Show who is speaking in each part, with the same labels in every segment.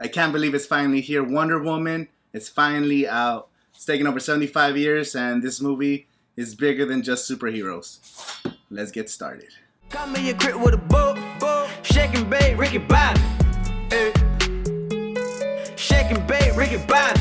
Speaker 1: I can't believe it's finally here. Wonder Woman is finally out. It's taken over 75 years, and this movie is bigger than just superheroes. Let's get started.
Speaker 2: Come in your crib with a boat, shake and bake, Ricky Bobby. Shake and bake, Ricky Bobby.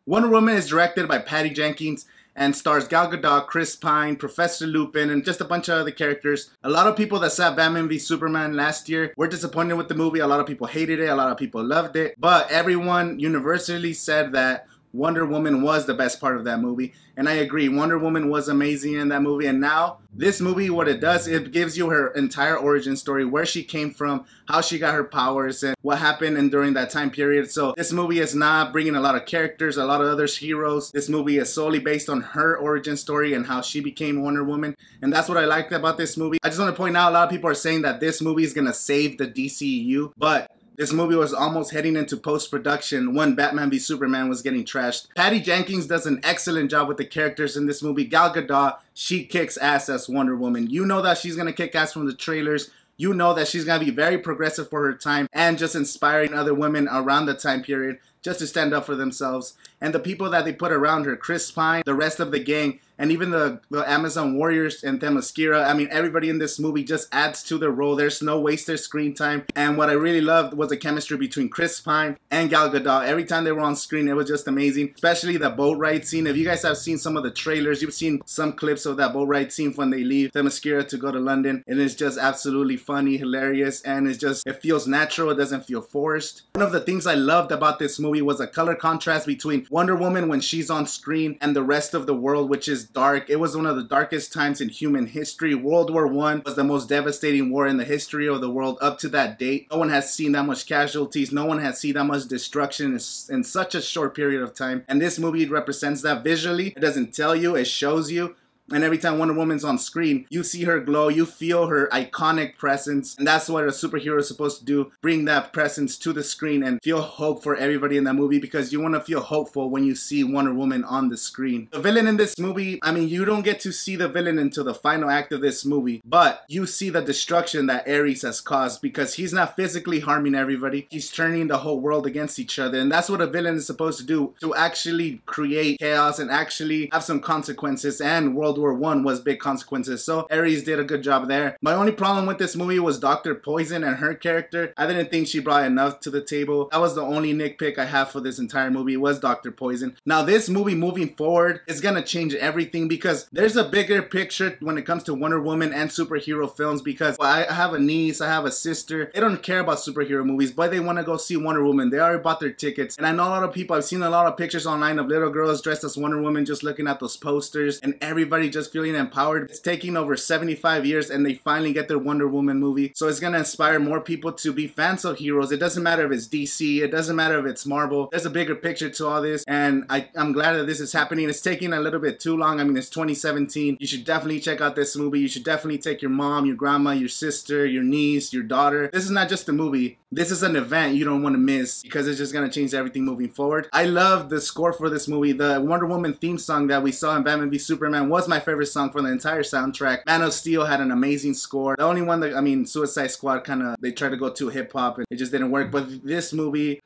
Speaker 1: Wonder Woman is directed by Patty Jenkins and stars Gal Gadot, Chris Pine, Professor Lupin, and just a bunch of other characters. A lot of people that saw Batman v Superman last year were disappointed with the movie. A lot of people hated it, a lot of people loved it, but everyone universally said that Wonder Woman was the best part of that movie, and I agree. Wonder Woman was amazing in that movie, and now this movie, what it does, it gives you her entire origin story, where she came from, how she got her powers, and what happened and during that time period. So this movie is not bringing a lot of characters, a lot of other heroes. This movie is solely based on her origin story and how she became Wonder Woman, and that's what I liked about this movie. I just want to point out, a lot of people are saying that this movie is gonna save the DCEU, but this movie was almost heading into post-production when Batman v Superman was getting trashed. Patty Jenkins does an excellent job with the characters in this movie. Gal Gadot, she kicks ass as Wonder Woman. You know that she's gonna kick ass from the trailers. You know that she's gonna be very progressive for her time and just inspiring other women around the time period just to stand up for themselves. And the people that they put around her, Chris Pine, the rest of the gang, and even the Amazon Warriors and Themyscira, I mean, everybody in this movie just adds to the role. There's no wasted screen time. And what I really loved was the chemistry between Chris Pine and Gal Gadot. Every time they were on screen, it was just amazing. Especially the boat ride scene. If you guys have seen some of the trailers, you've seen some clips of that boat ride scene when they leave Themyscira to go to London. And it's just absolutely funny, hilarious, and it feels natural. It doesn't feel forced. One of the things I loved about this movie was a color contrast between Wonder Woman when she's on screen and the rest of the world, which is dark. It was one of the darkest times in human history. World War I was the most devastating war in the history of the world up to that date. No one has seen that much casualties. No one has seen that much destruction in such a short period of time. And this movie represents that visually. It doesn't tell you, it shows you. And every time Wonder Woman's on screen, you see her glow, you feel her iconic presence. And that's what a superhero is supposed to do, bring that presence to the screen and feel hope for everybody in that movie, because you want to feel hopeful when you see Wonder Woman on the screen. The villain in this movie, I mean, you don't get to see the villain until the final act of this movie, but you see the destruction that Ares has caused, because he's not physically harming everybody. He's turning the whole world against each other. And that's what a villain is supposed to do, to actually create chaos and actually have some consequences. And World War I was big consequences, so Ares did a good job there. My only problem with this movie was Dr. Poison and her character. I didn't think she brought enough to the table. That was the only nitpick I have for this entire movie, was Dr. Poison. Now this movie moving forward is gonna change everything, because there's a bigger picture when it comes to Wonder Woman and superhero films, because I have a niece, I have a sister, they don't care about superhero movies, but they want to go see Wonder Woman. They already bought their tickets, and I know a lot of people, I've seen a lot of pictures online of little girls dressed as Wonder Woman just looking at those posters, and everybody just feeling empowered. It's taking over 75 years and they finally get their Wonder Woman movie. So it's gonna inspire more people to be fans of heroes. It doesn't matter if it's DC, it doesn't matter if it's Marvel. There's a bigger picture to all this, and I'm glad that this is happening. It's taking a little bit too long. I mean, it's 2017. You should definitely check out this movie. You should definitely take your mom, your grandma, your sister, your niece, your daughter. This is not just a movie. This is an event you don't want to miss, because it's just gonna change everything moving forward. I love the score for this movie. The Wonder Woman theme song that we saw in Batman v Superman was my favorite song from the entire soundtrack. Man of Steel had an amazing score. The only one that, I mean, Suicide Squad they tried to go too hip hop and it just didn't work. But this movie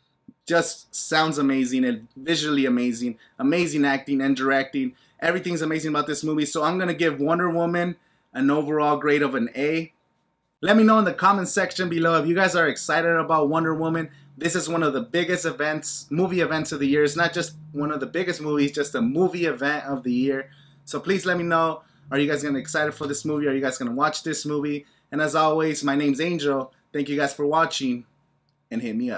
Speaker 1: just sounds amazing and visually amazing. Amazing acting and directing. Everything's amazing about this movie. So I'm gonna give Wonder Woman an overall grade of an A. Let me know in the comment section below if you guys are excited about Wonder Woman. This is one of the biggest movie events of the year. It's not just one of the biggest movies, just a movie event of the year. So please let me know. Are you guys gonna be excited for this movie? Are you guys gonna watch this movie? And as always, my name's Angel. Thank you guys for watching, and hit me up.